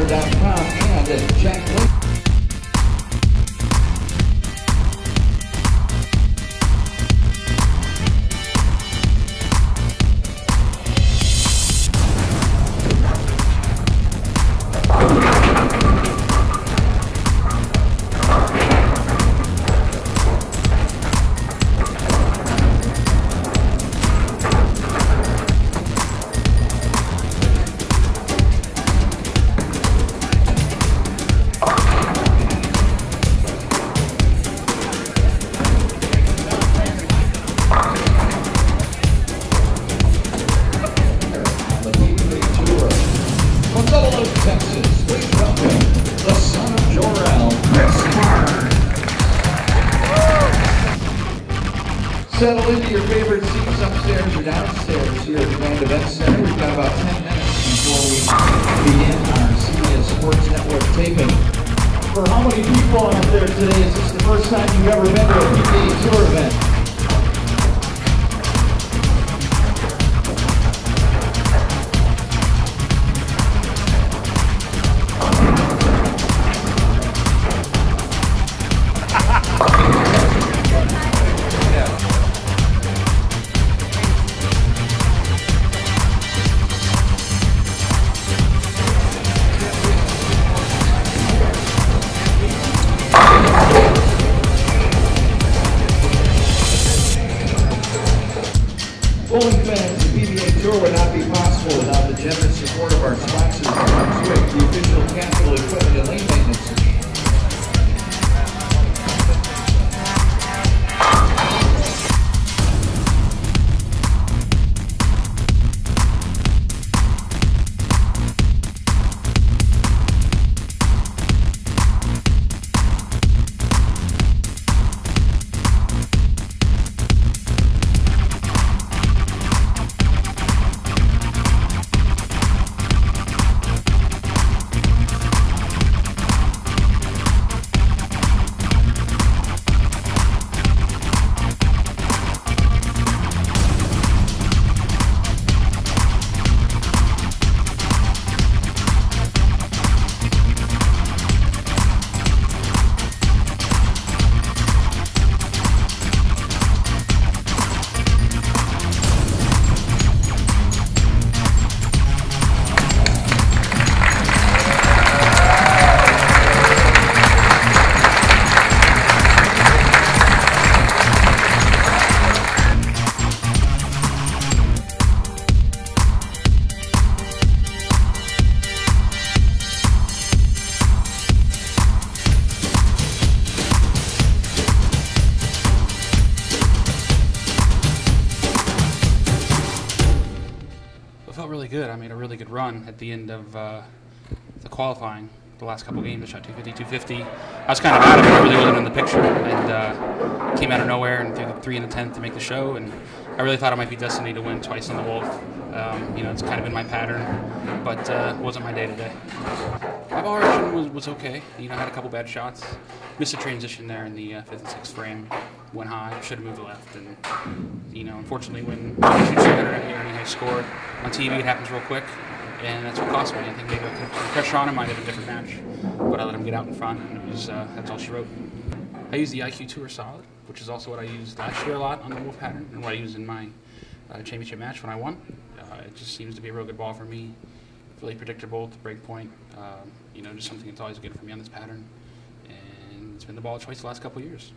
Loschetter.com and Jack Link. Texas, please welcome the son of Jor-El, Ballard. Settle into your favorite seats upstairs or downstairs here at the Grand Event Center. We've got about 10 minutes before we begin our CBS Sports Network taping. For how many people out there today, is this the first time you've ever been to a PBA Tour event? Bowling fans, the PBA Tour would not be possible without the generous support of our sponsors, the official capital equipment and lane maintenance. It felt really good. I made a really good run at the end of the qualifying. The last couple games, I shot 250, 250. I was kind of out of it. I really wasn't in the picture, and came out of nowhere and threw the 3 and the 10th to make the show. And I really thought I might be destined to win twice on the Wolf. You know, it's kind of been my pattern, but it wasn't my day today. My ball action was okay. You know, I had a couple bad shots. Missed a transition there in the 5th and 6th frame. Went high, should have moved left, and you know, unfortunately, when you shoot 300 at me or any high score on TV, it happens real quick, and that's what cost me. I think maybe I could put pressure on him, might have a different match, but I let him get out in front, and it was that's all she wrote. I used the IQ Tour Solid, which is also what I used last year a lot on the Wolf pattern, and what I used in my championship match when I won. It just seems to be a real good ball for me. Really predictable to break point. You know, just something that's always good for me on this pattern, and it's been the ball of choice the last couple of years.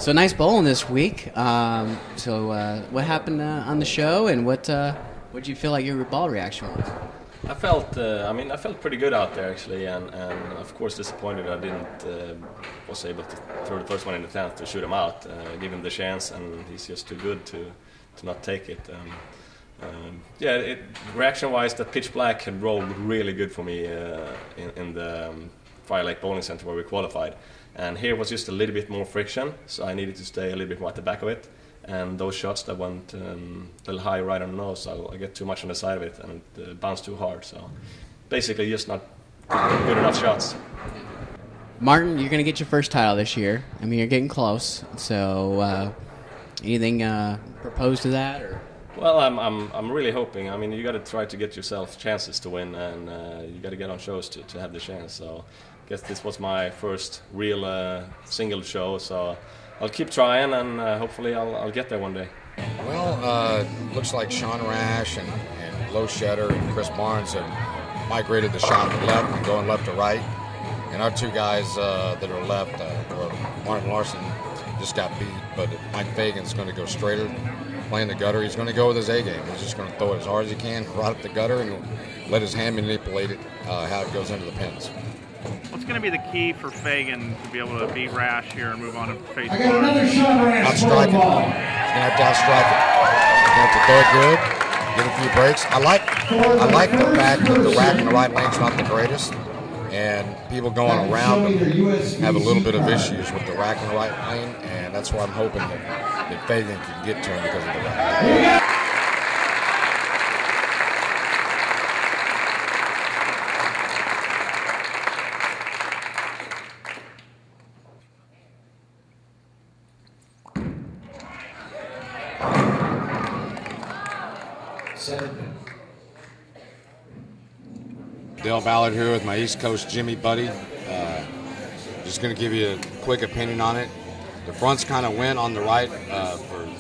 So nice bowling this week. What happened on the show, and what did you feel like your ball reaction was? I felt pretty good out there actually, and of course disappointed I was able to throw the first one in the 10th to shoot him out, give him the chance, and he's just too good to not take it. Reaction-wise, that pitch black had rolled really good for me in the Fire Lake Bowling Center where we qualified. And here was just a little bit more friction, so I needed to stay a little bit more at the back of it. And those shots that went a little high right on the nose, so I get too much on the side of it and it bounced too hard. So basically just not good enough shots. Martin, you're going to get your first title this year. I mean, you're getting close. So anything proposed to that? Or? Well, I'm really hoping. I mean, you got to try to get yourself chances to win, and you got to get on shows to have the chance. So I guess this was my first real single show, so I'll keep trying, and hopefully I'll get there one day. Well, looks like Shawnee and Loschetter and Chris Barnes have migrated the shot to left and going left to right. And our two guys that are left, Martin Larsen just got beat, but Mike Fagan's going to go straighter, playing the gutter. He's going to go with his A game. He's just going to throw it as hard as he can, right up the gutter, and let his hand manipulate it, how it goes into the pins. What's going to be the key for Fagan to be able to beat Rash here and move on to face I got another shot, Rash. Not striking. He's going to have to outstrike it. He's going to have to throw it good, give a few breaks. I like the fact that the rack in the right lane's not the greatest, and people going around them have a little bit of issues with the rack in the right lane, and that's why I'm hoping that Fagan can get to him because of the rack. Dale Ballard here with my East Coast Jimmy buddy. Just going to give you a quick opinion on it. The fronts kind of went on the right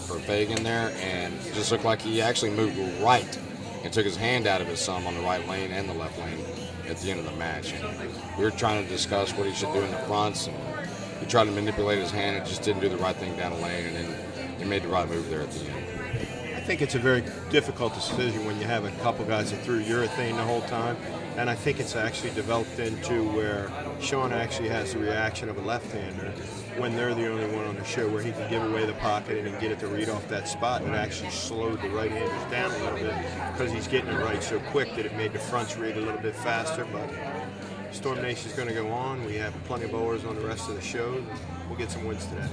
for Fagan there, and it just looked like he actually moved right and took his hand out of it some on the right lane and the left lane at the end of the match. And we were trying to discuss what he should do in the fronts, and he tried to manipulate his hand and just didn't do the right thing down the lane, and then he made the right move there at the end. I think it's a very difficult decision when you have a couple guys that threw urethane the whole time, and I think it's actually developed into where Sean actually has the reaction of a left-hander when they're the only one on the show, where he can give away the pocket and then get it to read off that spot, and it actually slowed the right-handers down a little bit because he's getting it right so quick that it made the fronts read a little bit faster. But Storm Nation's going to go on. We have plenty of bowlers on the rest of the show. We'll get some wins today.